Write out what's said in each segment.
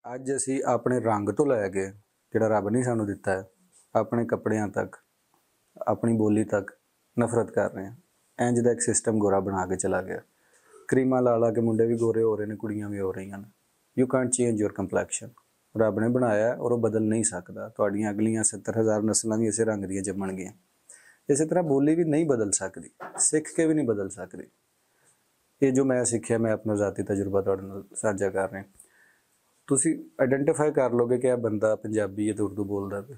ਅੱਜ ਅਸੀਂ ਆਪਣੇ ਰੰਗ ਤੋਂ ਲੈ ਕੇ ਜਿਹੜਾ ਰੱਬ ਨੇ ਸਾਨੂੰ ਦਿੱਤਾ ਹੈ, ਆਪਣੇ ਕੱਪੜਿਆਂ ਤੱਕ, ਆਪਣੀ ਬੋਲੀ ਤੱਕ ਨਫ਼ਰਤ ਕਰ ਰਹੇ ਹਾਂ। ਇੰਝ ਦਾ ਇੱਕ ਸਿਸਟਮ ਗੋਰਾ ਬਣਾ ਕੇ ਚਲਾ ਗਿਆ। ਕਰੀਮਾਂ ਲਾ ਲਾ ਕੇ ਮੁੰਡੇ ਵੀ ਗੋਰੇ ਹੋ ਰਹੇ ਨੇ, ਕੁੜੀਆਂ ਵੀ ਹੋ ਰਹੀਆਂ ਨੇ। You Kant change your complexion. ਰੱਬ ਨੇ ਬਣਾਇਆ ਔਰ ਉਹ ਬਦਲ ਨਹੀਂ ਸਕਦਾ। ਤੁਹਾਡੀਆਂ ਅਗਲੀਆਂ 70,000 ਨਸਲਾਂ ਵੀ ਇਸੇ ਰੰਗ ਦੀਆਂ ਜੰਮਣਗੀਆਂ। ਇਸੇ ਤਰ੍ਹਾਂ ਬੋਲੀ ਵੀ ਨਹੀਂ ਬਦਲ ਸਕਦੀ, ਸਿੱਖ ਕੇ ਵੀ ਨਹੀਂ ਬਦਲ ਸਕਦੀ। ਇਹ ਜੋ ਮੈਂ ਸਿੱਖਿਆ, ਮੈਂ ਆਪਣਾ ਜ਼ਾਤੀ ਤਜਰਬਾ ਤੁਹਾਡੇ ਨਾਲ ਸਾਂਝਾ ਕਰ ਰਿਹਾ। ਤੁਸੀਂ ਆਈਡੈਂਟੀਫਾਈ ਕਰ ਲਓਗੇ ਕਿ ਇਹ ਬੰਦਾ ਪੰਜਾਬੀ ਹੈ ਅਤੇ ਉਰਦੂ ਬੋਲਦਾ ਪਿਆ,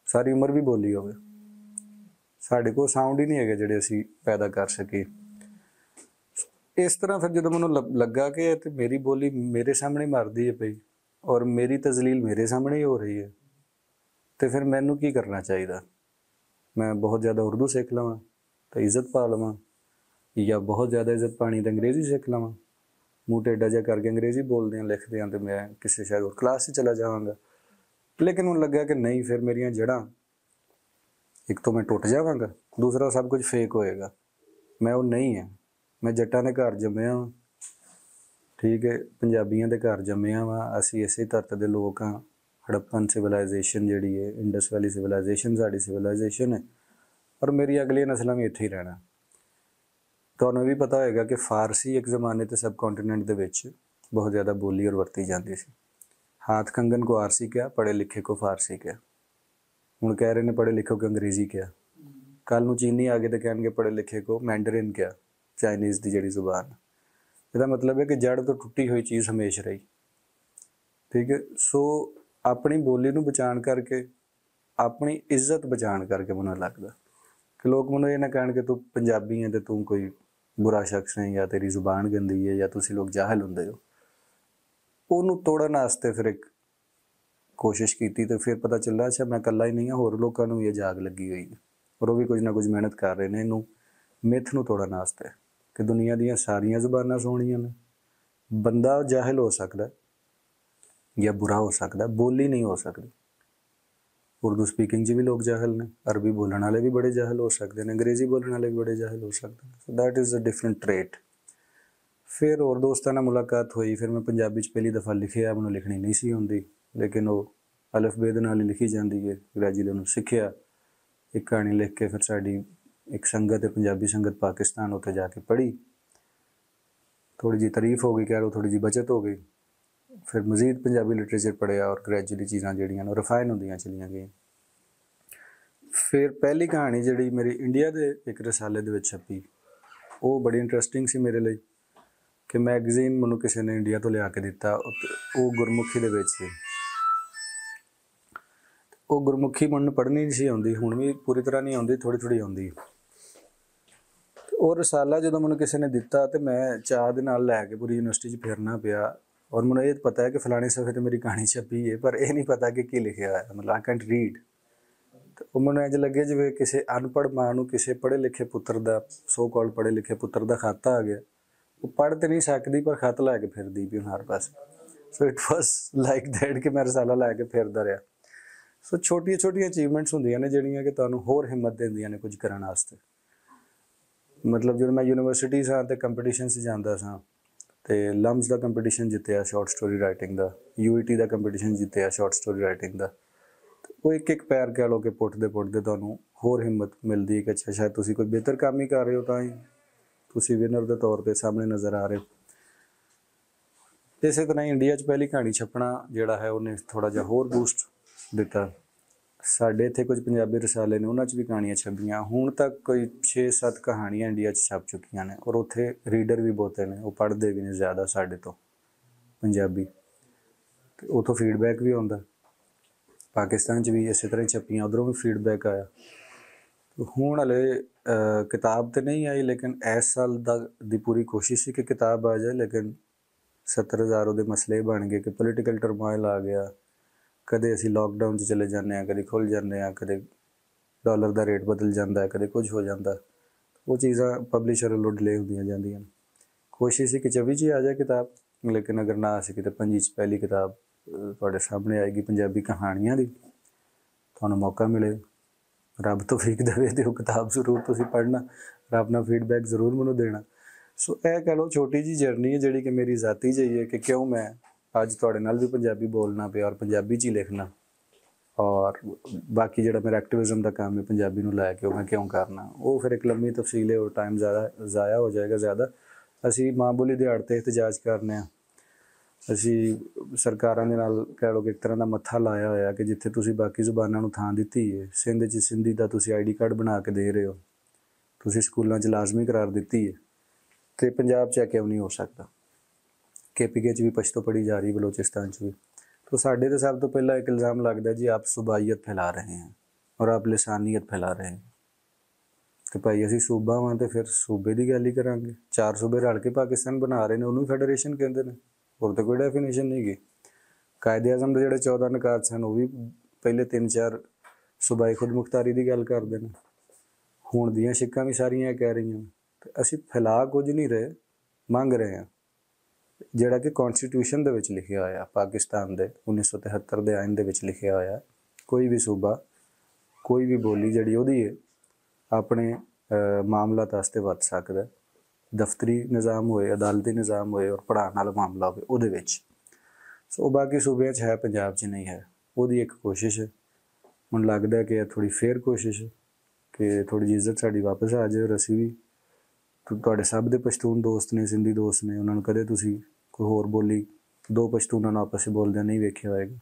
ਸਾਰੀ ਉਮਰ ਵੀ ਬੋਲੀ ਹੋਵੇ। ਸਾਡੇ ਕੋਲ ਸਾਊਂਡ ਹੀ ਨਹੀਂ ਹੈਗੇ ਜਿਹੜੇ ਅਸੀਂ ਪੈਦਾ ਕਰ ਸਕੀਏ। ਇਸ ਤਰ੍ਹਾਂ ਫਿਰ ਜਦੋਂ ਮੈਨੂੰ ਲੱਗਾ ਕਿ ਤੇ ਮੇਰੀ ਬੋਲੀ ਮੇਰੇ ਸਾਹਮਣੇ ਮਰਦੀ ਹੈ ਪਈ ਔਰ ਮੇਰੀ ਤਜ਼ਲੀਲ ਮੇਰੇ ਸਾਹਮਣੇ ਹੀ ਹੋ ਰਹੀ ਹੈ, ਅਤੇ ਫਿਰ ਮੈਨੂੰ ਕੀ ਕਰਨਾ ਚਾਹੀਦਾ? ਮੈਂ ਬਹੁਤ ਜ਼ਿਆਦਾ ਉਰਦੂ ਸਿੱਖ ਲਵਾਂ ਤਾਂ ਇੱਜ਼ਤ ਪਾ ਲਵਾਂ, ਜਾਂ ਬਹੁਤ ਜ਼ਿਆਦਾ ਇੱਜ਼ਤ ਪਾਣੀ ਤਾਂ ਅੰਗਰੇਜ਼ੀ ਸਿੱਖ ਲਵਾਂ? ਮੂੰਹ ਟੇਢਾ ਜਿਹਾ ਕਰਕੇ ਅੰਗਰੇਜ਼ੀ ਬੋਲਦੇ ਹਾਂ, ਲਿਖਦੇ ਹਾਂ, ਅਤੇ ਮੈਂ ਕਿਸੇ ਸ਼ਾਇਦ ਹੋਰ ਕਲਾਸ 'ਚ ਚਲਾ ਜਾਵਾਂਗਾ। ਲੇਕਿਨ ਮੈਨੂੰ ਲੱਗਾ ਕਿ ਨਹੀਂ, ਫਿਰ ਮੇਰੀਆਂ ਜੜ੍ਹਾਂ, ਇੱਕ ਤੋਂ ਮੈਂ ਟੁੱਟ ਜਾਵਾਂਗਾ, ਦੂਸਰਾ ਸਭ ਕੁਝ ਫੇਕ ਹੋਏਗਾ। ਮੈਂ ਉਹ ਨਹੀਂ ਹੈ। ਮੈਂ ਜੱਟਾਂ ਦੇ ਘਰ ਜੰਮਿਆ ਵਾਂ, ਠੀਕ ਹੈ, ਪੰਜਾਬੀਆਂ ਦੇ ਘਰ ਜੰਮਿਆ ਵਾਂ। ਅਸੀਂ ਇਸੇ ਧਰਤ ਦੇ ਲੋਕ ਹਾਂ। ਹੜੱਪਨ ਸਿਵਲਾਈਜੇਸ਼ਨ ਜਿਹੜੀ ਹੈ, ਇੰਡਸ ਵੈਲੀ ਸਿਵਲਾਈਜੇਸ਼ਨ ਸਾਡੀ ਸਿਵਲਾਈਜੇਸ਼ਨ ਹੈ, ਔਰ ਮੇਰੀ ਅਗਲੀਆਂ ਨਸਲਾਂ ਵੀ ਇੱਥੇ ਹੀ ਰਹਿਣਾ। ਤੁਹਾਨੂੰ ਵੀ ਪਤਾ ਹੋਏਗਾ ਕਿ ਫਾਰਸੀ ਇੱਕ ਜ਼ਮਾਨੇ 'ਤੇ ਸਬ ਕੌਂਟੀਨੈਂਟ ਦੇ ਵਿੱਚ ਬਹੁਤ ਜ਼ਿਆਦਾ ਬੋਲੀ ਔਰ ਵਰਤੀ ਜਾਂਦੀ ਸੀ। ਹਾਥ ਕੰਗਨ ਕੋ ਆਰਸੀ ਕਿਹਾ, ਪੜ੍ਹੇ ਲਿਖੇ ਕੋ ਫਾਰਸੀ ਕਿਹਾ। ਹੁਣ ਕਹਿ ਰਹੇ ਨੇ ਪੜ੍ਹੇ ਲਿਖੇ ਕੋ ਅੰਗਰੇਜ਼ੀ ਕਿਹਾ। ਕੱਲ੍ਹ ਨੂੰ ਚੀਨੀ ਆ ਗਏ ਤਾਂ ਕਹਿਣਗੇ ਪੜ੍ਹੇ ਲਿਖੇ ਕੋ ਮੈਂਡਰਿਨ ਕਿਹਾ, ਚਾਈਨੀਜ਼ ਦੀ ਜਿਹੜੀ ਜ਼ੁਬਾਨ। ਇਹਦਾ ਮਤਲਬ ਹੈ ਕਿ ਜੜ ਤੋਂ ਟੁੱਟੀ ਹੋਈ ਚੀਜ਼ ਹਮੇਸ਼ਾ ਰਹੀ, ਠੀਕ ਹੈ। ਸੋ ਆਪਣੀ ਬੋਲੀ ਨੂੰ ਬਚਾਉਣ ਕਰਕੇ, ਆਪਣੀ ਇੱਜ਼ਤ ਬਚਾਉਣ ਕਰਕੇ ਮੈਨੂੰ ਲੱਗਦਾ ਕਿ ਲੋਕ ਮੈਨੂੰ ਇਹ ਨਾ ਕਹਿਣ ਕਿ ਤੂੰ ਪੰਜਾਬੀ ਹੈ ਅਤੇ ਤੂੰ ਕੋਈ ਬੁਰਾ ਸ਼ਖਸ ਹੈ, ਜਾਂ ਤੇਰੀ ਜ਼ੁਬਾਨ ਗੰਦੀ ਹੈ, ਜਾਂ ਤੁਸੀਂ ਲੋਕ ਜਾਹਿਲ ਹੁੰਦੇ ਹੋ। ਉਹਨੂੰ ਤੋੜਨ ਵਾਸਤੇ ਫਿਰ ਇੱਕ ਕੋਸ਼ਿਸ਼ ਕੀਤੀ, ਅਤੇ ਫਿਰ ਪਤਾ ਚੱਲਿਆ ਅੱਛਾ ਮੈਂ ਇਕੱਲਾ ਹੀ ਨਹੀਂ ਹਾਂ, ਹੋਰ ਲੋਕਾਂ ਨੂੰ ਵੀ ਇਹ ਜਾਗ ਲੱਗੀ ਹੋਈ ਹੈ, ਔਰ ਉਹ ਵੀ ਕੁਝ ਨਾ ਕੁਝ ਮਿਹਨਤ ਕਰ ਰਹੇ ਨੇ ਇਹਨੂੰ ਮਿੱਥ ਨੂੰ ਤੋੜਨ ਵਾਸਤੇ ਕਿ ਦੁਨੀਆ ਦੀਆਂ ਸਾਰੀਆਂ ਜ਼ੁਬਾਨਾਂ ਸੋਹਣੀਆਂ ਨੇ। ਬੰਦਾ ਜਾਹਿਲ ਹੋ ਸਕਦਾ ਜਾਂ ਬੁਰਾ ਹੋ ਸਕਦਾ, ਬੋਲੀ ਨਹੀਂ ਹੋ ਸਕਦੀ। ਉਰਦੂ ਸਪੀਕਿੰਗ 'ਚ ਵੀ ਲੋਕ ਜਾਹਿਲ ਨੇ, ਅਰਬੀ ਬੋਲਣ ਵਾਲੇ ਵੀ ਬੜੇ ਜਾਹਿਲ ਹੋ ਸਕਦੇ ਨੇ, ਅੰਗਰੇਜ਼ੀ ਬੋਲਣ ਵਾਲੇ ਵੀ ਬੜੇ ਜਾਹਿਲ ਹੋ ਸਕਦੇ ਨੇ। So that is a different trait. ਫਿਰ ਹੋਰ ਦੋਸਤਾਂ ਨਾਲ ਮੁਲਾਕਾਤ ਹੋਈ। ਫਿਰ ਮੈਂ ਪੰਜਾਬੀ 'ਚ ਪਹਿਲੀ ਦਫਾ ਲਿਖਿਆ। ਮੈਨੂੰ ਲਿਖਣੀ ਨਹੀਂ ਸੀ ਹੁੰਦੀ, ਲੇਕਿਨ ਉਹ ਅਲਫ ਬੇ ਦੇ ਨਾਲ ਹੀ ਲਿਖੀ ਜਾਂਦੀ ਹੈ। ਗ੍ਰੈਜੂਏਲੀ ਉਹਨੂੰ ਸਿੱਖਿਆ। ਇੱਕ ਕਹਾਣੀ ਲਿਖ ਕੇ ਫਿਰ ਸਾਡੀ ਇੱਕ ਸੰਗਤ ਹੈ, ਪੰਜਾਬੀ ਸੰਗਤ ਪਾਕਿਸਤਾਨ, ਉੱਥੇ ਜਾ ਕੇ ਪੜ੍ਹੀ। ਥੋੜ੍ਹੀ ਜਿਹੀ ਤਾਰੀਫ ਹੋ ਗਈ, ਕਹਿ ਲਓ, ਥੋੜ੍ਹੀ ਜਿਹੀ ਬਚਤ ਹੋ ਗਈ। ਫਿਰ ਮਜ਼ੀਦ ਪੰਜਾਬੀ ਲਿਟਰੇਚਰ ਪੜ੍ਹਿਆ ਔਰ ਗ੍ਰੈਜੂਅਲੀ ਚੀਜ਼ਾਂ ਜਿਹੜੀਆਂ ਨੇ ਉਹ ਰਿਫਾਈਨ ਹੁੰਦੀਆਂ ਚਲੀਆਂ ਗਈਆਂ। ਫਿਰ ਪਹਿਲੀ ਕਹਾਣੀ ਜਿਹੜੀ ਮੇਰੀ ਇੰਡੀਆ ਦੇ ਇੱਕ ਰਸਾਲੇ ਦੇ ਵਿੱਚ ਛਪੀ, ਉਹ ਬੜੀ ਇੰਟਰਸਟਿੰਗ ਸੀ ਮੇਰੇ ਲਈ ਕਿ ਮੈਗਜ਼ੀਨ ਮੈਨੂੰ ਕਿਸੇ ਨੇ ਇੰਡੀਆ ਤੋਂ ਲਿਆ ਕੇ ਦਿੱਤਾ। ਉਹ ਗੁਰਮੁਖੀ ਦੇ ਵਿੱਚ ਸੀ। ਉਹ ਗੁਰਮੁਖੀ ਮੈਨੂੰ ਪੜ੍ਹਨੀ ਨਹੀਂ ਸੀ ਆਉਂਦੀ, ਹੁਣ ਵੀ ਪੂਰੀ ਤਰ੍ਹਾਂ ਨਹੀਂ ਆਉਂਦੀ, ਥੋੜ੍ਹੀ ਥੋੜ੍ਹੀ ਆਉਂਦੀ। ਉਹ ਰਸਾਲਾ ਜਦੋਂ ਮੈਨੂੰ ਕਿਸੇ ਨੇ ਦਿੱਤਾ ਅਤੇ ਮੈਂ ਚਾਅ ਦੇ ਨਾਲ ਲੈ ਕੇ ਪੂਰੀ ਯੂਨੀਵਰਸਿਟੀ 'ਚ ਫਿਰਨਾ ਪਿਆ। ਔਰ ਮੈਨੂੰ ਇਹ ਪਤਾ ਹੈ ਕਿ ਫਲਾਣੇ ਸਫ਼ੇ 'ਤੇ ਮੇਰੀ ਕਹਾਣੀ ਛਪੀ ਹੈ, ਪਰ ਇਹ ਨਹੀਂ ਪਤਾ ਕਿ ਕੀ ਲਿਖਿਆ ਹੋਇਆ, ਮਤਲਬ ਆਈ ਕੈਂਟ ਰੀਡ। ਅਤੇ ਉਹ ਮੈਨੂੰ ਇੰਝ ਲੱਗੇ ਜਿਵੇਂ ਕਿਸੇ ਅਨਪੜ੍ਹ ਮਾਂ ਨੂੰ ਕਿਸੇ ਪੜ੍ਹੇ ਲਿਖੇ ਪੁੱਤਰ ਦਾ, ਸੋ ਕਾਲਡ ਪੜ੍ਹੇ ਲਿਖੇ ਪੁੱਤਰ ਦਾ ਖੱਤ ਆ ਗਿਆ। ਉਹ ਪੜ੍ਹ ਤਾਂ ਨਹੀਂ ਸਕਦੀ, ਪਰ ਖੱਤ ਲੈ ਕੇ ਫਿਰਦੀ ਵੀ ਹਰ ਪਾਸੇ। So it was like that ਕਿ ਮੈਂ ਰਸਾਲਾ ਲੈ ਕੇ ਫਿਰਦਾ ਰਿਹਾ। ਸੋ ਛੋਟੀਆਂ ਛੋਟੀਆਂ ਅਚੀਵਮੈਂਟਸ ਹੁੰਦੀਆਂ ਨੇ ਜਿਹੜੀਆਂ ਕਿ ਤੁਹਾਨੂੰ ਹੋਰ ਹਿੰਮਤ ਦਿੰਦੀਆਂ ਨੇ ਕੁਝ ਕਰਨ ਵਾਸਤੇ। ਮਤਲਬ ਜਦੋਂ ਮੈਂ ਯੂਨੀਵਰਸਿਟੀ ਸਾਂ ਅਤੇ ਕੰਪੀਟੀਸ਼ਨ 'ਚ ਜਾਂਦਾ ਸਾਂ, ਅਤੇ ਲਮਸ ਦਾ ਕੰਪੀਟੀਸ਼ਨ ਜਿੱਤਿਆ ਸ਼ਾਰਟ ਸਟੋਰੀ ਰਾਈਟਿੰਗ ਦਾ, UET ਦਾ ਕੰਪੀਟੀਸ਼ਨ ਜਿੱਤਿਆ ਸ਼ਾਰਟ ਸਟੋਰੀ ਰਾਈਟਿੰਗ ਦਾ। ਉਹ ਇੱਕ ਇੱਕ ਪੈਰ ਕਹਿ ਲਓ ਕਿ ਪੁੱਟਦੇ ਪੁੱਟਦੇ ਤੁਹਾਨੂੰ ਹੋਰ ਹਿੰਮਤ ਮਿਲਦੀ ਹੈ ਕਿ ਅੱਛਾ ਸ਼ਾਇਦ ਤੁਸੀਂ ਕੋਈ ਬਿਹਤਰ ਕੰਮ ਹੀ ਕਰ ਰਹੇ ਹੋ, ਤਾਂ ਹੀ ਤੁਸੀਂ ਵਿਨਰ ਦੇ ਤੌਰ 'ਤੇ ਸਾਹਮਣੇ ਨਜ਼ਰ ਆ ਰਹੇ ਹੋ। ਇਸੇ ਤਰ੍ਹਾਂ ਹੀ ਇੰਡੀਆ 'ਚ ਪਹਿਲੀ ਕਹਾਣੀ ਛਪਣਾ ਜਿਹੜਾ ਹੈ, ਉਹਨੇ ਥੋੜ੍ਹਾ ਜਿਹਾ ਹੋਰ ਬੂਸਟ ਦਿੱਤਾ। ਸਾਡੇ ਇੱਥੇ ਕੁਝ ਪੰਜਾਬੀ ਰਸਾਲੇ ਨੇ, ਉਹਨਾਂ 'ਚ ਵੀ ਕਹਾਣੀਆਂ ਛਪੀਆਂ। ਹੁਣ ਤੱਕ ਕੋਈ 6-7 ਕਹਾਣੀਆਂ ਇੰਡੀਆ 'ਚ ਛਪ ਚੁੱਕੀਆਂ ਨੇ, ਔਰ ਉੱਥੇ ਰੀਡਰ ਵੀ ਬਹੁਤੇ ਨੇ, ਉਹ ਪੜ੍ਹਦੇ ਵੀ ਨੇ ਜ਼ਿਆਦਾ ਸਾਡੇ ਤੋਂ ਪੰਜਾਬੀ, ਅਤੇ ਉੱਥੋਂ ਫੀਡਬੈਕ ਵੀ ਆਉਂਦਾ। ਪਾਕਿਸਤਾਨ 'ਚ ਵੀ ਇਸੇ ਤਰ੍ਹਾਂ ਹੀ ਛਪੀਆਂ, ਉੱਧਰੋਂ ਵੀ ਫੀਡਬੈਕ ਆਇਆ। ਹੁਣ ਹਲੇ ਕਿਤਾਬ ਤਾਂ ਨਹੀਂ ਆਈ, ਲੇਕਿਨ ਇਸ ਸਾਲ ਦੀ ਪੂਰੀ ਕੋਸ਼ਿਸ਼ ਸੀ ਕਿ ਕਿਤਾਬ ਆ ਜਾਏ, ਲੇਕਿਨ 70,000 ਉਹਦੇ ਮਸਲੇ ਬਣ ਗਏ ਕਿ ਪੋਲੀਟੀਕਲ ਟਰਮੋਇਲ ਆ ਗਿਆ। ਕਦੇ ਅਸੀਂ ਲੋਕਡਾਊਨ 'ਚ ਚਲੇ ਜਾਂਦੇ ਹਾਂ, ਕਦੇ ਖੁੱਲ੍ਹ ਜਾਂਦੇ ਹਾਂ, ਕਦੇ ਡਾਲਰ ਦਾ ਰੇਟ ਬਦਲ ਜਾਂਦਾ, ਕਦੇ ਕੁਝ ਹੋ ਜਾਂਦਾ। ਉਹ ਚੀਜ਼ਾਂ ਪਬਲਿਸ਼ਰ ਵੱਲੋਂ ਡਿਲੇ ਹੁੰਦੀਆਂ ਜਾਂਦੀਆਂ ਨੇ। ਕੋਸ਼ਿਸ਼ ਸੀ ਕਿ 24 'ਚ ਹੀ ਆ ਜਾਏ ਕਿਤਾਬ, ਲੇਕਿਨ ਅਗਰ ਨਾ ਆ ਸਕੀ ਤਾਂ 25 'ਚ ਪਹਿਲੀ ਕਿਤਾਬ ਤੁਹਾਡੇ ਸਾਹਮਣੇ ਆਏਗੀ ਪੰਜਾਬੀ ਕਹਾਣੀਆਂ ਦੀ। ਤੁਹਾਨੂੰ ਮੌਕਾ ਮਿਲੇ, ਰੱਬ ਤੋਂ ਫੀਕ ਦੇਵੇ ਅਤੇ ਉਹ ਕਿਤਾਬ ਜ਼ਰੂਰ ਤੁਸੀਂ ਪੜ੍ਹਨਾ, ਰੱਬ ਨਾਲ ਫੀਡਬੈਕ ਜ਼ਰੂਰ ਮੈਨੂੰ ਦੇਣਾ। ਸੋ ਇਹ ਕਹਿ ਲਓ ਛੋਟੀ ਜਿਹੀ ਜਰਨੀ ਹੈ ਜਿਹੜੀ ਕਿ ਮੇਰੀ ਜ਼ਾਤੀ ਜਿਹੀ ਹੈ ਕਿ ਕਿਉਂ ਮੈਂ ਅੱਜ ਤੁਹਾਡੇ ਨਾਲ ਵੀ ਪੰਜਾਬੀ ਬੋਲਣਾ ਪਿਆ ਔਰ ਪੰਜਾਬੀ 'ਚ ਹੀ ਲਿਖਣਾ, ਔਰ ਬਾਕੀ ਜਿਹੜਾ ਮੇਰਾ ਐਕਟਿਵਿਜ਼ਮ ਦਾ ਕੰਮ ਹੈ ਪੰਜਾਬੀ ਨੂੰ ਲੈ ਕੇ, ਉਹ ਮੈਂ ਕਿਉਂ ਕਰਨਾ, ਉਹ ਫਿਰ ਇੱਕ ਲੰਮੀ ਤਫਸੀਲ ਹੈ, ਉਹ ਟਾਈਮ ਜ਼ਿਆਦਾ ਜ਼ਾਇਆ ਹੋ ਜਾਏਗਾ ਜ਼ਿਆਦਾ। ਅਸੀਂ ਮਾਂ ਬੋਲੀ ਦਿਹਾੜੇ 'ਤੇ ਇhtਜਾਜ ਕਰਨੇ ਹਾਂ, ਅਸੀਂ ਸਰਕਾਰਾਂ ਦੇ ਨਾਲ ਕਹਿ ਲਓ ਕਿ ਇੱਕ ਤਰ੍ਹਾਂ ਦਾ ਮੱਥਾ ਲਾਇਆ ਹੋਇਆ ਕਿ ਜਿੱਥੇ ਤੁਸੀਂ ਬਾਕੀ ਜ਼ੁਬਾਨਾਂ ਨੂੰ ਥਾਂ ਦਿੱਤੀ ਹੈ, ਸਿੰਧ 'ਚ ਸਿੰਧੀ ਦਾ ਤੁਸੀਂ ID ਕਾਰਡ ਬਣਾ ਕੇ ਦੇ ਰਹੇ ਹੋ, ਤੁਸੀਂ ਸਕੂਲਾਂ 'ਚ ਲਾਜ਼ਮੀ ਕਰਾਰ ਦਿੱਤੀ ਹੈ, ਤੇ ਪੰਜਾਬ 'ਚ ਕਿਉਂ ਨਹੀਂ ਹੋ ਸਕਦਾ। KPK 'ਚ ਵੀ ਪਸ਼ਤੋ ਪੜ੍ਹੀ ਜਾ ਰਹੀ, ਬਲੋਚਿਸਤਾਨ 'ਚ ਵੀ। तो साढ़े तो सब तो पहला एक इल्ज़ाम लगता है जी आप सूबाइयत फैला रहे हैं और आप लिसानियत फैला रहे हैं। तो भाई असी सूबा वां तो फिर सूबे की गल ही करांगे। 4 सूबे रल के पाकिस्तान बना रहे हैं, उन्होंने फैडरेशन कहते हैं, और तो कोई डेफिनेशन नहीं गी। कायदे आज़म के जोड़े 14 निकात सन, वो भी पहले 3-4 सूबाई खुद मुख्तारी की गल करते हैं। हुण दियां शिक्कां भी सारियां कह रही हैं। तो असी फैला कुछ नहीं रहे, मंग रहे हैं ਜਿਹੜਾ ਕਿ ਕੌਂਸਟੀਟਿਊਸ਼ਨ ਦੇ ਵਿੱਚ ਲਿਖਿਆ ਹੋਇਆ ਪਾਕਿਸਤਾਨ ਦੇ 1973 ਦੇ ਆਇਨ ਦੇ ਵਿੱਚ ਲਿਖਿਆ ਹੋਇਆ, ਕੋਈ ਵੀ ਸੂਬਾ ਕੋਈ ਵੀ ਬੋਲੀ ਜਿਹੜੀ ਉਹਦੀ ਹੈ ਆਪਣੇ ਮਾਮਲਾਤ ਵਾਸਤੇ ਵਰਤ ਸਕਦਾ, ਦਫ਼ਤਰੀ ਨਿਜ਼ਾਮ ਹੋਏ, ਅਦਾਲਤੀ ਨਿਜ਼ਾਮ ਹੋਏ ਔਰ ਪੜ੍ਹਾਉਣ ਵਾਲਾ ਮਾਮਲਾ ਹੋਵੇ ਉਹਦੇ ਵਿੱਚ। ਸੋ ਬਾਕੀ ਸੂਬਿਆਂ 'ਚ ਹੈ, ਪੰਜਾਬ 'ਚ ਨਹੀਂ ਹੈ। ਉਹਦੀ ਇੱਕ ਕੋਸ਼ਿਸ਼ ਹੈ, ਮੈਨੂੰ ਲੱਗਦਾ ਕਿ ਇਹ ਥੋੜ੍ਹੀ ਫੇਅਰ ਕੋਸ਼ਿਸ਼ ਹੈ ਕਿ ਥੋੜ੍ਹੀ ਜਿਹੀ ਇੱਜ਼ਤ ਸਾਡੀ ਵਾਪਸ ਆ ਜਾਏ ਔਰ ਅਸੀਂ ਵੀ, ਤੁਹਾਡੇ ਸਭ ਦੇ ਪਸ਼ਤੂਨ ਦੋਸਤ ਨੇ, ਸਿੰਧੀ ਦੋਸਤ ਨੇ, ਉਹਨਾਂ ਨੂੰ ਕਦੇ ਤੁਸੀਂ ਕੋਈ ਹੋਰ ਬੋਲੀ, 2 ਪਸ਼ਤੂਨਾਂ ਨੂੰ ਆਪਸ 'ਚ ਬੋਲਦਿਆਂ ਨਹੀਂ ਵੇਖਿਆ ਹੋਏਗਾ,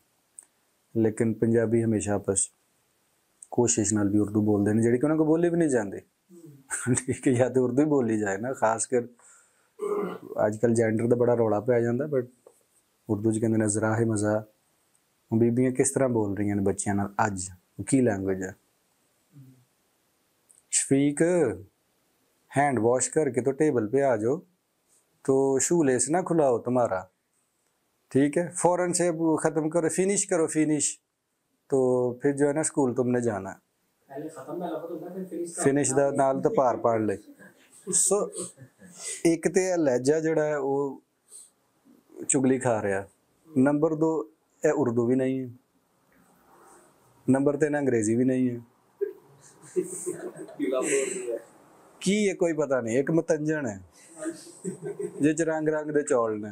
ਲੇਕਿਨ ਪੰਜਾਬੀ ਹਮੇਸ਼ਾ ਆਪਸ ਕੋਸ਼ਿਸ਼ ਨਾਲ ਵੀ ਉਰਦੂ ਬੋਲਦੇ ਨੇ, ਜਿਹੜੀ ਕਿ ਉਹਨਾਂ ਕੋਲ ਬੋਲੀ ਵੀ ਨਹੀਂ ਜਾਂਦੀ। ਠੀਕ ਹੈ, ਜਾਂ ਤਾਂ ਉਰਦੂ ਹੀ ਬੋਲੀ ਜਾਏ ਨਾ, ਖਾਸ ਕਰ ਅੱਜ ਕੱਲ੍ਹ ਜੈਂਡਰ ਦਾ ਬੜਾ ਰੌਲਾ ਪੈ ਜਾਂਦਾ, ਬਟ ਉਰਦੂ 'ਚ ਕਹਿੰਦੇ ਨੇ ਜ਼ਰਾ ਹੈ ਮਜ਼ਾ। ਬੀਬੀਆਂ ਕਿਸ ਤਰ੍ਹਾਂ ਬੋਲ ਰਹੀਆਂ ਨੇ ਬੱਚਿਆਂ ਨਾਲ ਅੱਜ, ਕੀ ਲੈਂਗੁਏਜ ਹੈ। शफीक हैंड वॉश करके तो टेबल पे आ जाओ, तो शू लेस ना खुलाओ तुम्हारा, ठीक है, फ़ौरन से ख़त्म करो, फिनिश करो, फिनिश, तो फिर जो है ना स्कूल तुमने जाना है। फिनिश दा नाल तो भार पाड़ ले। सो एक तो लहजा जोड़ा है वो चुगली खा रहा, नंबर 2 ये उर्दू भी नहीं है, नंबर 3 अंग्रेज़ी भी नहीं है। की है कोई पता नहीं, एक मतंजन है जिस रंग रंग दे चौल ने,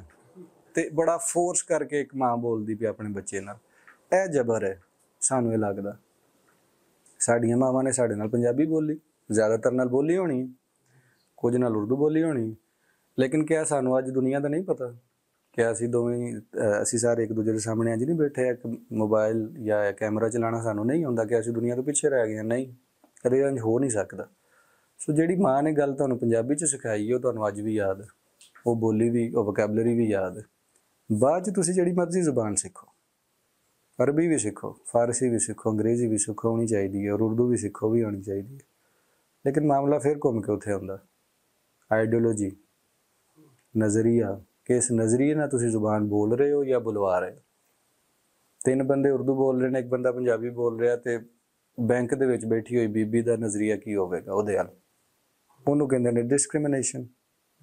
ते बड़ा फोर्स करके एक मां बोलदी पई अपने बच्चे नाल। ਇਹ ਜਬਰ ਹੈ, ਸਾਨੂੰ ਇਹ ਲੱਗਦਾ। ਸਾਡੀਆਂ ਮਾਵਾਂ ਨੇ ਸਾਡੇ ਨਾਲ ਪੰਜਾਬੀ ਬੋਲੀ, ਜ਼ਿਆਦਾਤਰ ਨਾਲ ਬੋਲੀ ਹੋਣੀ, ਕੁਝ ਨਾਲ ਉਰਦੂ ਬੋਲੀ ਹੋਣੀ, ਲੇਕਿਨ ਕਿਆ ਸਾਨੂੰ ਅੱਜ ਦੁਨੀਆ ਦਾ ਨਹੀਂ ਪਤਾ ਕਿ ਅਸੀਂ ਦੋਵੇਂ, ਅਸੀਂ ਸਾਰੇ ਇੱਕ ਦੂਜੇ ਦੇ ਸਾਹਮਣੇ ਅੱਜ ਨਹੀਂ ਬੈਠੇ, ਇੱਕ ਮੋਬਾਈਲ ਜਾਂ ਕੈਮਰਾ ਚਲਾਉਣਾ ਸਾਨੂੰ ਨਹੀਂ ਆਉਂਦਾ ਕਿ ਅਸੀਂ ਦੁਨੀਆ ਤੋਂ ਪਿੱਛੇ ਰਹਿ ਗਏ ਹਾਂ। ਨਹੀਂ, ਕਦੇ ਇੰਝ ਹੋ ਨਹੀਂ ਸਕਦਾ। ਸੋ ਜਿਹੜੀ ਮਾਂ ਨੇ ਗੱਲ ਤੁਹਾਨੂੰ ਪੰਜਾਬੀ 'ਚ ਸਿਖਾਈ ਹੈ, ਉਹ ਤੁਹਾਨੂੰ ਅੱਜ ਵੀ ਯਾਦ ਹੈ, ਉਹ ਬੋਲੀ ਵੀ, ਉਹ ਵੋਕੈਬਲਰੀ ਵੀ ਯਾਦ ਹੈ। ਬਾਅਦ 'ਚ ਤੁਸੀਂ ਜਿਹੜੀ ਮਰਜ਼ੀ ਜ਼ੁਬਾਨ ਸਿੱਖੋ, ਅਰਬੀ ਵੀ ਸਿੱਖੋ, ਫਾਰਸੀ ਵੀ ਸਿੱਖੋ, ਅੰਗਰੇਜ਼ੀ ਵੀ ਸਿੱਖੋ, ਆਉਣੀ ਚਾਹੀਦੀ ਹੈ, ਔਰ ਉਰਦੂ ਵੀ ਸਿੱਖੋ, ਵੀ ਆਉਣੀ ਚਾਹੀਦੀ ਹੈ। ਲੇਕਿਨ ਮਾਮਲਾ ਫਿਰ ਘੁੰਮ ਕੇ ਉੱਥੇ ਆਉਂਦਾ, ਆਈਡੀਓਲੋਜੀ, ਨਜ਼ਰੀਆ, ਕਿ ਇਸ ਨਜ਼ਰੀਏ ਨਾਲ ਤੁਸੀਂ ਜ਼ੁਬਾਨ ਬੋਲ ਰਹੇ ਹੋ ਜਾਂ ਬੁਲਵਾ ਰਹੇ ਹੋ। 3 ਬੰਦੇ ਉਰਦੂ ਬੋਲ ਰਹੇ ਨੇ, ਇੱਕ ਬੰਦਾ ਪੰਜਾਬੀ ਬੋਲ ਰਿਹਾ, ਤੇ ਬੈਂਕ ਦੇ ਵਿੱਚ ਬੈਠੀ ਹੋਈ ਬੀਬੀ ਦਾ ਨਜ਼ਰੀਆ ਕੀ ਹੋਵੇਗਾ ਉਹਦੇ ਵੱਲ? ਉਹਨੂੰ ਕਹਿੰਦੇ ਨੇ ਡਿਸਕ੍ਰਿਮੀਨੇਸ਼ਨ,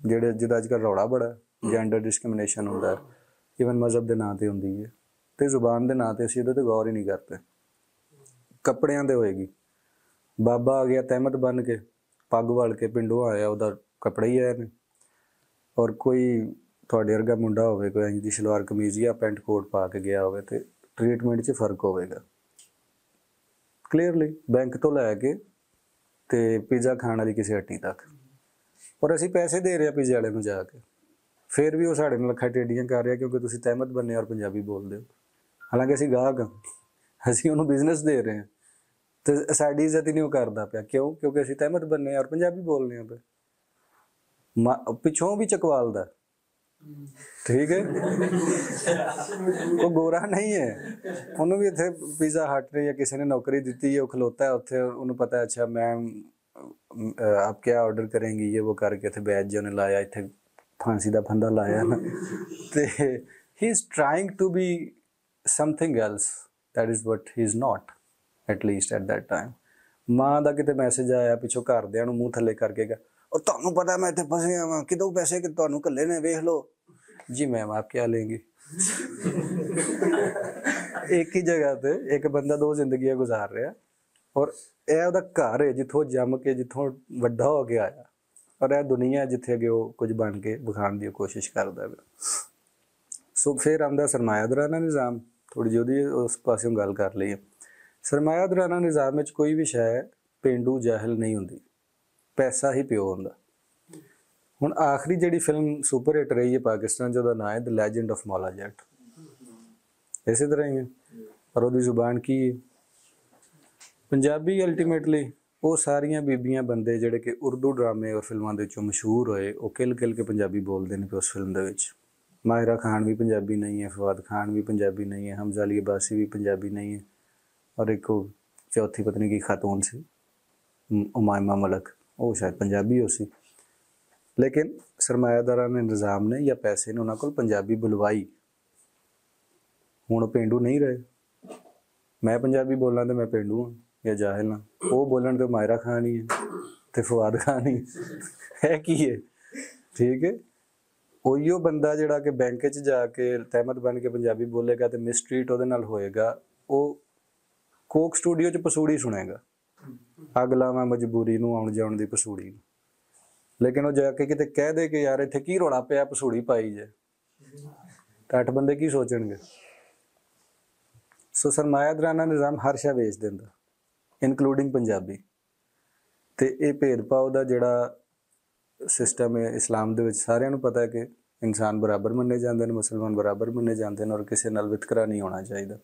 ਜਿਹਦਾ ਅੱਜ ਕੱਲ੍ਹ ਰੌਲਾ ਬੜਾ, ਜੈਂਡਰ ਡਿਸਕ੍ਰਿਮੀਨੇਸ਼ਨ ਹੁੰਦਾ, ਈਵਨ ਮਜ਼ਹਬ ਦੇ ਨਾਂ 'ਤੇ ਹੁੰਦੀ ਹੈ, ਤੇ ਜ਼ੁਬਾਨ ਦੇ ਨਾਂ 'ਤੇ ਅਸੀਂ ਉਹਦੇ 'ਤੇ ਗੌਰ ਹੀ ਨਹੀਂ ਕਰਦੇ। ਕੱਪੜਿਆਂ 'ਤੇ ਹੋਏਗੀ, ਬਾਬਾ ਆ ਗਿਆ ਤਹਿਮਤ ਬਣ ਕੇ, ਪੱਗ ਵਲ ਕੇ ਪਿੰਡੋਂ ਆਇਆ, ਉਹਦਾ ਕੱਪੜੇ ਹੀ ਆਏ ਨੇ, ਔਰ ਕੋਈ ਤੁਹਾਡੇ ਵਰਗਾ ਮੁੰਡਾ ਹੋਵੇ, ਕੋਈ ਇੰਝ ਦੀ ਸਲਵਾਰ ਕਮੀਜ਼ ਜਾਂ ਪੈਂਟ ਕੋਟ ਪਾ ਕੇ ਗਿਆ ਹੋਵੇ, ਤੇ ਟਰੀਟਮੈਂਟ 'ਚ ਫ਼ਰਕ ਹੋਵੇਗਾ ਕਲੀਅਰਲੀ, ਬੈਂਕ ਤੋਂ ਲੈ ਕੇ ਤੇ ਪੀਜ਼ਾ ਖਾਣ ਵਾਲੀ ਕਿਸੇ ਹੱਟੀ ਤੱਕ। ਔਰ ਅਸੀਂ ਪੈਸੇ ਦੇ ਰਹੇ ਹਾਂ ਪੀਜ਼ੇ ਵਾਲੇ ਨੂੰ ਜਾ ਕੇ, ਫਿਰ ਵੀ ਉਹ ਸਾਡੇ ਨਾਲ ਅੱਖਾਂ ਟੇਢੀਆਂ ਕਰ ਰਿਹਾ ਕਿਉਂਕਿ ਤੁਸੀਂ ਤਹਿਮਤ ਬੰਨੇ ਔਰ ਪੰਜਾਬੀ ਬੋਲਦੇ ਹੋ। ਹਾਲਾਂਕਿ ਅਸੀਂ ਗਾਹਕ ਹਾਂ, ਅਸੀਂ ਉਹਨੂੰ ਬਿਜ਼ਨਸ ਦੇ ਰਹੇ ਹਾਂ, ਤੇ ਸਾਡੀ ਇੱਜ਼ਤ ਹੀ ਨਹੀਂ ਉਹ ਕਰਦਾ ਪਿਆ। ਕਿਉਂ? ਕਿਉਂਕਿ ਅਸੀਂ ਤਹਿਮਤ ਬੰਨੇ ਔਰ ਪੰਜਾਬੀ ਬੋਲਦੇ ਹਾਂ ਪਏ। ਪਿੱਛੋਂ ਵੀ ਚਕਵਾਲਦਾ, ਠੀਕ ਹੈ, ਉਹ ਗੋਰਾ ਨਹੀਂ ਹੈ, ਉਹਨੂੰ ਵੀ ਇੱਥੇ ਪੀਜ਼ਾ ਹਟ ਜਾਂ ਕਿਸੇ ਨੇ ਨੌਕਰੀ ਦਿੱਤੀ ਹੈ, ਉਹ ਖਲੋਤਾ ਹੈ ਉੱਥੇ, ਉਹਨੂੰ ਪਤਾ ਅੱਛਾ ਮੈਮ ਆਪ ਕਿਆ ਆਰਡਰ ਕਰੇਂਗੀ, ਇਹ ਉਹ ਕਰਕੇ ਇੱਥੇ ਬੈਜ ਜਿਹੇ ਉਹਨੇ ਲਾਇਆ, ਇੱਥੇ ਫਾਂਸੀ ਦਾ ਫੰਦਾ ਲਾਇਆ ਨਾ, ਤੇ he is trying to be something else, that is what he is not, at least at that time. ਮਾਂ ਦਾ ਕਿਤੇ ਮੈਸੇਜ ਆਇਆ ਪਿੱਛੋਂ, ਘਰਦਿਆਂ ਨੂੰ ਮੂੰਹ ਥੱਲੇ ਕਰਕੇ ਗਿਆ, और ਤੁਹਾਨੂੰ ਪਤਾ ਮੈਂ ਇੱਥੇ ਫਸਿਆ ਵਾਂ, ਕਿਦੋਂ ਪੈਸੇ ਕਿ ਤੁਹਾਨੂੰ ਘੱਲੇ ਨੇ, ਵੇਖ ਲਓ ਜੀ ਮੈਮ ਆਪ ਕਿਆ ਲੈਂਗੇ। ਇੱਕ ਹੀ ਜਗ੍ਹਾ ਤੇ ਇੱਕ ਬੰਦਾ 2 ਜ਼ਿੰਦਗੀਆਂ ਗੁਜ਼ਾਰ ਰਿਹਾ, ਔਰ ਇਹ ਉਹਦਾ ਘਰ ਹੈ ਜਿੱਥੋਂ ਜੰਮ ਕੇ, ਜਿੱਥੋਂ ਵੱਡਾ ਹੋ ਕੇ ਆਇਆ, ਔਰ ਇਹ ਦੁਨੀਆ ਜਿੱਥੇ ਅੱਗੇ ਉਹ ਕੁਝ ਬਣ ਕੇ ਵਿਖਾਉਣ ਦੀ ਕੋਸ਼ਿਸ਼ ਕਰਦਾ ਹੈ। ਸੋ ਫਿਰ ਆਉਂਦਾ ਸਰਮਾਇਆਦਾਰਾਨਾ ਨਿਜ਼ਾਮ। ਥੋੜ੍ਹੀ ਜਿਹੀ ਉਹਦੀ ਉਸ ਪਾਸਿਓਂ ਗੱਲ ਕਰ ਲਈਏ। ਸਰਮਾਇਆਦਾਰਾਨਾ ਨਿਜ਼ਾਮ ਵਿੱਚ ਕੋਈ ਵੀ ਸ਼ੈ ਪੇਂਡੂ ਜਾਹਿਲ ਨਹੀਂ ਹੁੰਦੀ, ਪੈਸਾ ਹੀ ਪਿਓ ਹੁੰਦਾ। ਹੁਣ ਆਖਰੀ ਜਿਹੜੀ ਫਿਲਮ ਸੁਪਰ ਹਿੱਟ ਰਹੀ ਹੈ ਪਾਕਿਸਤਾਨ 'ਚ, ਉਹਦਾ ਨਾਂ ਹੈ ਦ ਲੈਜੈਂਡ ਆਫ ਮੌਲਾ ਜੱਟ। ਇਸੇ ਤਰ੍ਹਾਂ ਹੀ ਹੈ। ਪਰ ਉਹਦੀ ਜ਼ੁਬਾਨ ਕੀ ਹੈ? ਪੰਜਾਬੀ। ਅਲਟੀਮੇਟਲੀ ਉਹ ਸਾਰੀਆਂ ਬੀਬੀਆਂ ਬੰਦੇ ਜਿਹੜੇ ਕਿ ਉਰਦੂ ਡਰਾਮੇ ਔਰ ਫਿਲਮਾਂ ਦੇ ਵਿੱਚੋਂ ਮਸ਼ਹੂਰ ਹੋਏ, ਉਹ ਕਿਲ ਕਿਲ ਕੇ ਪੰਜਾਬੀ ਬੋਲਦੇ ਨੇ ਉਸ ਫਿਲਮ ਦੇ ਵਿੱਚ। ਮਾਹਿਰਾ ਖਾਨ ਵੀ ਪੰਜਾਬੀ ਨਹੀਂ ਹੈ, ਫਵਾਦ ਖਾਨ ਵੀ ਪੰਜਾਬੀ ਨਹੀਂ ਹੈ, ਹਮਜ਼ਾ ਅਲੀ ਅਬਾਸੀ ਵੀ ਪੰਜਾਬੀ ਨਹੀਂ ਹੈ, ਔਰ ਇੱਕ ਉਹ ਚੌਥੀ ਪਤਨੀ ਕੀ ਖਾਤੂਨ ਸੀ ਉਮਾਇਮਾ ਮਲਕ, ਉਹ ਸ਼ਾਇਦ ਪੰਜਾਬੀ ਹੋ ਸੀ। ਲੇਕਿਨ ਸਰਮਾਇਆਦਾਰਾਨਾ ਨਿਜ਼ਾਮ ਨੇ ਜਾਂ ਪੈਸੇ ਨੇ ਉਹਨਾਂ ਕੋਲ ਪੰਜਾਬੀ ਬੁਲਵਾਈ। ਹੁਣ ਪੇਂਡੂ ਨਹੀਂ ਰਹੇ। ਮੈਂ ਪੰਜਾਬੀ ਬੋਲਾਂ ਤਾਂ ਮੈਂ ਪੇਂਡੂ ਹਾਂ ਜਾਂ ਜਾਹਿਲ ਹਾਂ, ਉਹ ਬੋਲਣ ਤੇ ਮਾਹਿਰਾ ਖਾਨ ਹੀ ਹੈ ਤੇ ਫਵਾਦ ਖਾਨ ਹੀ ਹੈ। ਕੀ ਹੈ? ਠੀਕ ਹੈ। ਉਹੀਓ ਬੰਦਾ ਜਿਹੜਾ ਕਿ ਬੈਂਕ 'ਚ ਜਾ ਕੇ ਤਹਿਮਤ ਬਣ ਕੇ ਪੰਜਾਬੀ ਬੋਲੇਗਾ ਤੇ ਮਿਸਟਰੀਟ ਉਹਦੇ ਨਾਲ ਹੋਏਗਾ, ਉਹ ਕੋਕ ਸਟੂਡੀਓ 'ਚ ਪਸੂੜੀ ਸੁਣੇਗਾ, ਅੱਗ ਲਾਵਾਂ ਮਜਬੂਰੀ ਨੂੰ ਆਉਣ ਜਾਣ ਦੀ ਪਸੂੜੀ ਨੂੰ। ਲੇਕਿਨ ਉਹ ਜਾ ਕੇ ਕਿਤੇ ਕਹਿ ਦੇ ਕਿ ਯਾਰ ਇੱਥੇ ਕੀ ਰੌਲਾ ਪਿਆ, ਪਸੂੜੀ ਪਾਈ ਜੇ, ਤਾਂ 8 ਬੰਦੇ ਕੀ ਸੋਚਣਗੇ? ਸੋ ਸਰਮਾਇਆਦਾਰਾਨਾ ਨਿਜ਼ਾਮ ਹਰ ਸ਼ੈ ਵੇਚ ਦਿੰਦਾ, ਇਨਕਲੂਡਿੰਗ ਪੰਜਾਬੀ। ਅਤੇ ਇਹ ਭੇਦਭਾਵ ਦਾ ਜਿਹੜਾ ਸਿਸਟਮ ਹੈ ਇਸਲਾਮ ਦੇ ਵਿੱਚ, ਸਾਰਿਆਂ ਨੂੰ ਪਤਾ ਹੈ ਕਿ ਇਨਸਾਨ ਬਰਾਬਰ ਮੰਨੇ ਜਾਂਦੇ ਨੇ, ਮੁਸਲਮਾਨ ਬਰਾਬਰ ਮੰਨੇ ਜਾਂਦੇ ਨੇ, ਔਰ ਕਿਸੇ ਨਾਲ ਵਿਤਕਰਾ ਨਹੀਂ ਹੋਣਾ ਚਾਹੀਦਾ।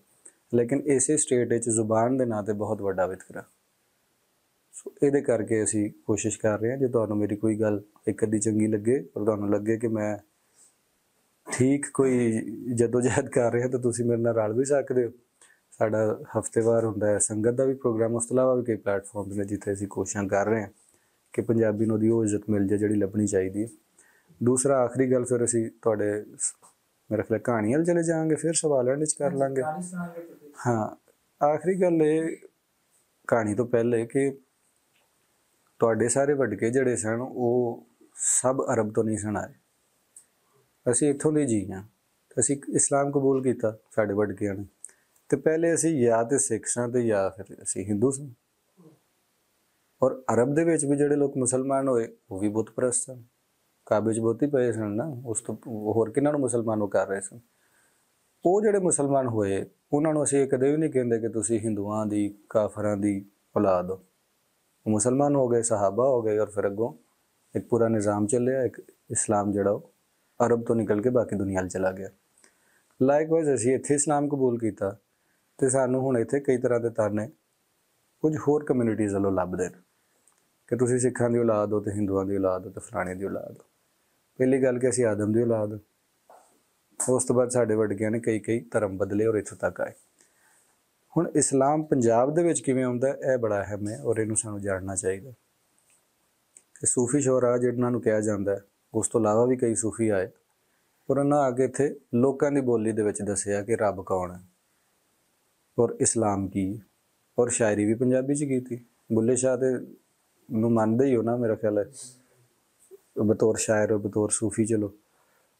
ਲੇਕਿਨ ਇਸੇ ਸਟੇਟ ਵਿੱਚ ਜ਼ੁਬਾਨ ਦੇ ਨਾਂ 'ਤੇ ਬਹੁਤ ਵੱਡਾ ਵਿਤਕਰਾ। ਸੋ ਇਹਦੇ ਕਰਕੇ ਅਸੀਂ ਕੋਸ਼ਿਸ਼ ਕਰ ਰਹੇ ਹਾਂ, ਜੇ ਤੁਹਾਨੂੰ ਮੇਰੀ ਕੋਈ ਗੱਲ ਇੱਕ ਅੱਧੀ ਚੰਗੀ ਲੱਗੇ ਔਰ ਤੁਹਾਨੂੰ ਲੱਗੇ ਕਿ ਮੈਂ ਠੀਕ ਕੋਈ ਜਦੋਜਹਿਦ ਕਰ ਰਿਹਾ, ਤਾਂ ਤੁਸੀਂ ਮੇਰੇ ਨਾਲ ਰਲ ਵੀ ਸਕਦੇ ਹੋ। ਸਾਡਾ ਹਫ਼ਤੇਵਾਰ ਹੁੰਦਾ ਹੈ ਸੰਗਤ ਦਾ ਵੀ ਪ੍ਰੋਗਰਾਮ, ਉਸ ਤੋਂ ਇਲਾਵਾ ਵੀ ਕਈ ਪਲੇਟਫਾਰਮਸ ਨੇ ਜਿੱਥੇ ਅਸੀਂ ਕੋਸ਼ਿਸ਼ਾਂ ਕਰ ਰਹੇ ਹਾਂ ਕਿ ਪੰਜਾਬੀ ਨੂੰ ਉਹਦੀ ਉਹ ਇੱਜ਼ਤ ਮਿਲ ਜਾਏ ਜਿਹੜੀ ਲੱਭਣੀ ਚਾਹੀਦੀ ਹੈ। ਦੂਸਰਾ ਆਖਰੀ ਗੱਲ, ਫਿਰ ਅਸੀਂ ਤੁਹਾਡੇ ਮੇਰੇ ਖਿਆਲ ਕਹਾਣੀਆਂ ਚਲੇ ਜਾਵਾਂਗੇ, ਫਿਰ ਸਵਾਲਾਂ ਵਿੱਚ ਕਰ ਲਾਂਗੇ। ਹਾਂ, ਆਖਰੀ ਗੱਲ ਇਹ ਕਹਾਣੀ ਤੋਂ ਪਹਿਲੇ ਕਿ ਤੁਹਾਡੇ ਸਾਰੇ ਵਡਕੇ ਜਿਹੜੇ ਸਨ ਉਹ ਸਭ ਅਰਬ ਤੋਂ ਨਹੀਂ ਸਨ ਆਏ। ਅਸੀਂ ਇੱਥੋਂ ਦੇ ਜੀ ਹਾਂ, ਅਸੀਂ ਇਸਲਾਮ ਕਬੂਲ ਕੀਤਾ ਸਾਡੇ ਵਡਕਿਆਂ ਨੇ, ਅਤੇ ਪਹਿਲੇ ਅਸੀਂ ਜਾਂ ਤਾਂ ਸਿੱਖ ਸਾਂ ਅਤੇ ਜਾਂ ਫਿਰ ਅਸੀਂ ਹਿੰਦੂ ਸਾਂ। ਔਰ ਅਰਬ ਦੇ ਵਿੱਚ ਵੀ ਜਿਹੜੇ ਲੋਕ ਮੁਸਲਮਾਨ ਹੋਏ ਉਹ ਵੀ ਬੁੱਤ ਪ੍ਰਸਤ ਸਨ, ਕਾਬੇ 'ਚ ਬੁੱਤ ਹੀ ਪਏ ਸਨ ਨਾ, ਉਸ ਤੋਂ ਹੋਰ ਕਿਹਨਾਂ ਨੂੰ ਮੁਸਲਮਾਨ ਉਹ ਕਰ ਰਹੇ ਸਨ। ਉਹ ਜਿਹੜੇ ਮੁਸਲਮਾਨ ਹੋਏ ਉਹਨਾਂ ਨੂੰ ਅਸੀਂ ਕਦੇ ਵੀ ਨਹੀਂ ਕਹਿੰਦੇ ਕਿ ਤੁਸੀਂ ਹਿੰਦੂਆਂ ਦੀ ਕਾਫਰਾਂ ਦੀ ਔਲਾਦ ਹੋ। ਉਹ ਮੁਸਲਮਾਨ ਹੋ ਗਏ, ਸਹਾਬਾ ਹੋ ਗਏ, ਔਰ ਫਿਰ ਅੱਗੋਂ ਇੱਕ ਪੂਰਾ ਨਿਜ਼ਾਮ ਚੱਲਿਆ, ਇੱਕ ਇਸਲਾਮ ਜਿਹੜਾ ਉਹ ਅਰਬ ਤੋਂ ਨਿਕਲ ਕੇ ਬਾਕੀ ਦੁਨੀਆ 'ਚ ਚਲਾ ਗਿਆ। ਲਾਈਕਵਾਈਜ਼ ਅਸੀਂ ਇੱਥੇ ਇਸਲਾਮ ਕਬੂਲ ਕੀਤਾ ਅਤੇ ਸਾਨੂੰ ਹੁਣ ਇੱਥੇ ਕਈ ਤਰ੍ਹਾਂ ਦੇ ਤਾਨੇ ਕੁਝ ਹੋਰ ਕਮਿਊਨਿਟੀਜ਼ ਵੱਲੋਂ ਲੱਭਦੇ ਨੇ ਕਿ ਤੁਸੀਂ ਸਿੱਖਾਂ ਦੀ ਔਲਾਦ ਹੋ ਅਤੇ ਹਿੰਦੂਆਂ ਦੀ ਔਲਾਦ ਹੋ ਅਤੇ ਫਲਾਣੇ ਦੀ ਔਲਾਦ ਹੋ। ਪਹਿਲੀ ਗੱਲ ਕਿ ਅਸੀਂ ਆਦਮ ਦੀ ਔਲਾਦ ਹੋ। ਉਸ ਤੋਂ ਬਾਅਦ ਸਾਡੇ ਵਡਕਿਆਂ ਨੇ ਕਈ ਧਰਮ ਬਦਲੇ ਔਰ ਇੱਥੋਂ ਤੱਕ ਆਏ। ਹੁਣ ਇਸਲਾਮ ਪੰਜਾਬ ਦੇ ਵਿੱਚ ਕਿਵੇਂ ਆਉਂਦਾ, ਇਹ ਬੜਾ ਅਹਿਮ ਹੈ ਔਰ ਇਹਨੂੰ ਸਾਨੂੰ ਜਾਣਨਾ ਚਾਹੀਦਾ ਕਿ ਸੂਫੀ ਸ਼ੋਹਰਾ ਜਿਹਨਾਂ ਨੂੰ ਕਿਹਾ ਜਾਂਦਾ, ਉਸ ਤੋਂ ਇਲਾਵਾ ਵੀ ਕਈ ਸੂਫੀ ਆਏ ਔਰ ਉਹਨਾਂ ਆ ਕੇ ਇੱਥੇ ਲੋਕਾਂ ਦੀ ਬੋਲੀ ਦੇ ਵਿੱਚ ਦੱਸਿਆ ਕਿ ਰੱਬ ਕੌਣ ਹੈ ਔਰ ਇਸਲਾਮ ਕੀ, ਔਰ ਸ਼ਾਇਰੀ ਵੀ ਪੰਜਾਬੀ 'ਚ ਕੀਤੀ। ਬੁੱਲੇ ਸ਼ਾਹ ਤੇ ਨੂੰ ਮੰਨਦੇ ਹੀ ਹੋ ਨਾ ਮੇਰਾ ਖਿਆਲ ਹੈ, ਬਤੌਰ ਸ਼ਾਇਰ, ਬਤੌਰ ਸੂਫੀ ਚਲੋ,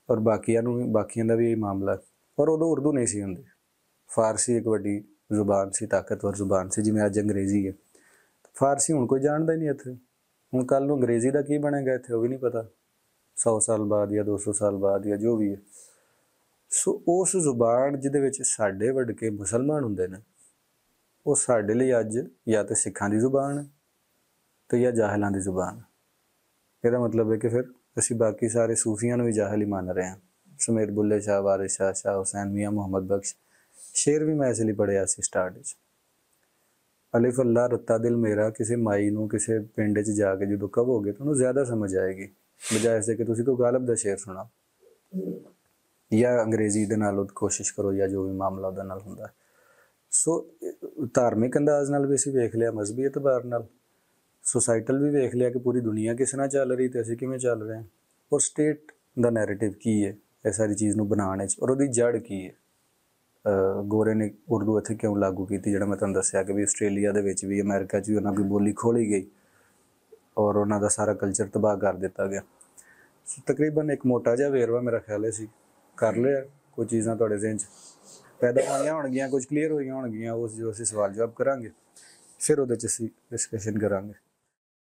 ਔਰ ਬਾਕੀਆਂ ਦਾ ਵੀ ਇਹ ਮਾਮਲਾ। ਪਰ ਉਦੋਂ ਉਰਦੂ ਨਹੀਂ ਸੀ ਹੁੰਦੀ, ਫਾਰਸੀ ਇੱਕ ਵੱਡੀ ਜ਼ੁਬਾਨ ਸੀ, ਤਾਕਤਵਰ ਜ਼ੁਬਾਨ ਸੀ, ਜਿਵੇਂ ਅੱਜ ਅੰਗਰੇਜ਼ੀ ਹੈ। ਫਾਰਸੀ ਹੁਣ ਕੋਈ ਜਾਣਦਾ ਹੀ ਨਹੀਂ ਇੱਥੇ। ਹੁਣ ਕੱਲ੍ਹ ਨੂੰ ਅੰਗਰੇਜ਼ੀ ਦਾ ਕੀ ਬਣੇਗਾ ਇੱਥੇ ਉਹ ਵੀ ਨਹੀਂ ਪਤਾ, 100 ਸਾਲ ਬਾਅਦ ਜਾਂ 200 ਸਾਲ ਬਾਅਦ ਜਾਂ ਜੋ ਵੀ ਹੈ। ਸੋ ਉਸ ਜ਼ੁਬਾਨ ਜਿਹਦੇ ਵਿੱਚ ਸਾਡੇ ਵਡਕੇ ਮੁਸਲਮਾਨ ਹੁੰਦੇ ਨੇ, ਉਹ ਸਾਡੇ ਲਈ ਅੱਜ ਜਾਂ ਤਾਂ ਸਿੱਖਾਂ ਦੀ ਜ਼ੁਬਾਨ ਹੈ ਅਤੇ ਜਾਂ ਜਾਹਿਲਾਂ ਦੀ ਜ਼ੁਬਾਨ। ਇਹਦਾ ਮਤਲਬ ਹੈ ਕਿ ਫਿਰ ਅਸੀਂ ਬਾਕੀ ਸਾਰੇ ਸੂਫੀਆਂ ਨੂੰ ਵੀ ਜਾਹਿਲ ਹੀ ਮੰਨ ਰਹੇ ਹਾਂ, ਸਮੇਤ ਬੁੱਲੇ ਸ਼ਾਹ, ਵਾਰਿਸ ਸ਼ਾਹ, ਸ਼ਾਹ ਹੁਸੈਨ, ਮੀਆਂ ਮੁਹੰਮਦ ਬਖਸ਼। ਸ਼ੇਰ ਵੀ ਮੈਂ ਇਸ ਲਈ ਪੜ੍ਹਿਆ ਸੀ ਸਟਾਰਟ ਵਿੱਚ, ਅਲਿਫ ਅੱਲਾ ਰੱਤਾ ਦਿਲ ਮੇਰਾ। ਕਿਸੇ ਮਾਈ ਨੂੰ ਕਿਸੇ ਪਿੰਡ 'ਚ ਜਾ ਕੇ ਜਦੋਂ ਕਹੋਗੇ ਤਾਂ ਉਹਨੂੰ ਜ਼ਿਆਦਾ ਸਮਝ ਆਏਗੀ, ਬਜਾਏ ਇਸਦੇ ਕਿ ਤੁਸੀਂ ਕੋਈ ਗਾਲਬ ਦਾ ਸ਼ੇਰ ਸੁਣਾ ਜਾਂ ਅੰਗਰੇਜ਼ੀ ਦੇ ਨਾਲ ਉਹ ਕੋਸ਼ਿਸ਼ ਕਰੋ ਜਾਂ ਜੋ ਵੀ ਮਾਮਲਾ ਉਹਦੇ ਨਾਲ ਹੁੰਦਾ। ਸੋ ਧਾਰਮਿਕ ਅੰਦਾਜ਼ ਨਾਲ ਵੀ ਅਸੀਂ ਵੇਖ ਲਿਆ, ਮਜ਼ਹਬੀ ਇਤਬਾਰ ਨਾਲ, ਸੋਸਾਈਟਲ ਵੀ ਵੇਖ ਲਿਆ ਕਿ ਪੂਰੀ ਦੁਨੀਆ ਕਿਸ ਤਰ੍ਹਾਂ ਚੱਲ ਰਹੀ ਅਤੇ ਅਸੀਂ ਕਿਵੇਂ ਚੱਲ ਰਹੇ ਹਾਂ, ਔਰ ਸਟੇਟ ਦਾ ਨੈਰੇਟਿਵ ਕੀ ਹੈ ਇਹ ਸਾਰੀ ਚੀਜ਼ ਨੂੰ ਬਣਾਉਣ ਵਿੱਚ, ਔਰ ਉਹਦੀ ਜੜ੍ਹ ਕੀ ਹੈ। ਗੋਰੇ ਨੇ ਉਰਦੂ ਇੱਥੇ ਕਿਉਂ ਲਾਗੂ ਕੀਤੀ, ਜਿਹੜਾ ਮੈਂ ਤੁਹਾਨੂੰ ਦੱਸਿਆ ਕਿ ਵੀ ਆਸਟ੍ਰੇਲੀਆ ਦੇ ਵਿੱਚ ਵੀ, ਅਮਰੀਕਾ 'ਚ ਵੀ ਉਹਨਾਂ ਦੀ ਬੋਲੀ ਖੋਲ੍ਹੀ ਗਈ ਔਰ ਉਹਨਾਂ ਦਾ ਸਾਰਾ ਕਲਚਰ ਤਬਾਹ ਕਰ ਦਿੱਤਾ ਗਿਆ। ਸੋ ਤਕਰੀਬਨ ਇੱਕ ਮੋਟਾ ਜਿਹਾ ਵੇਰਵਾ ਮੇਰਾ ਖਿਆਲ ਹੈ ਅਸੀਂ ਕਰ ਲਿਆ। ਕੁਝ ਚੀਜ਼ਾਂ ਤੁਹਾਡੇ ਜ਼ਿਹਨ 'ਚ ਪੈਦਾ ਹੋਈਆਂ ਹੋਣਗੀਆਂ, ਕੁਝ ਕਲੀਅਰ ਹੋਈਆਂ ਹੋਣਗੀਆਂ, ਉਸ ਜੋ ਅਸੀਂ ਸਵਾਲ ਜਵਾਬ ਕਰਾਂਗੇ, ਫਿਰ ਉਹਦੇ 'ਚ ਅਸੀਂ ਡਿਸਕਸ਼ਨ ਕਰਾਂਗੇ।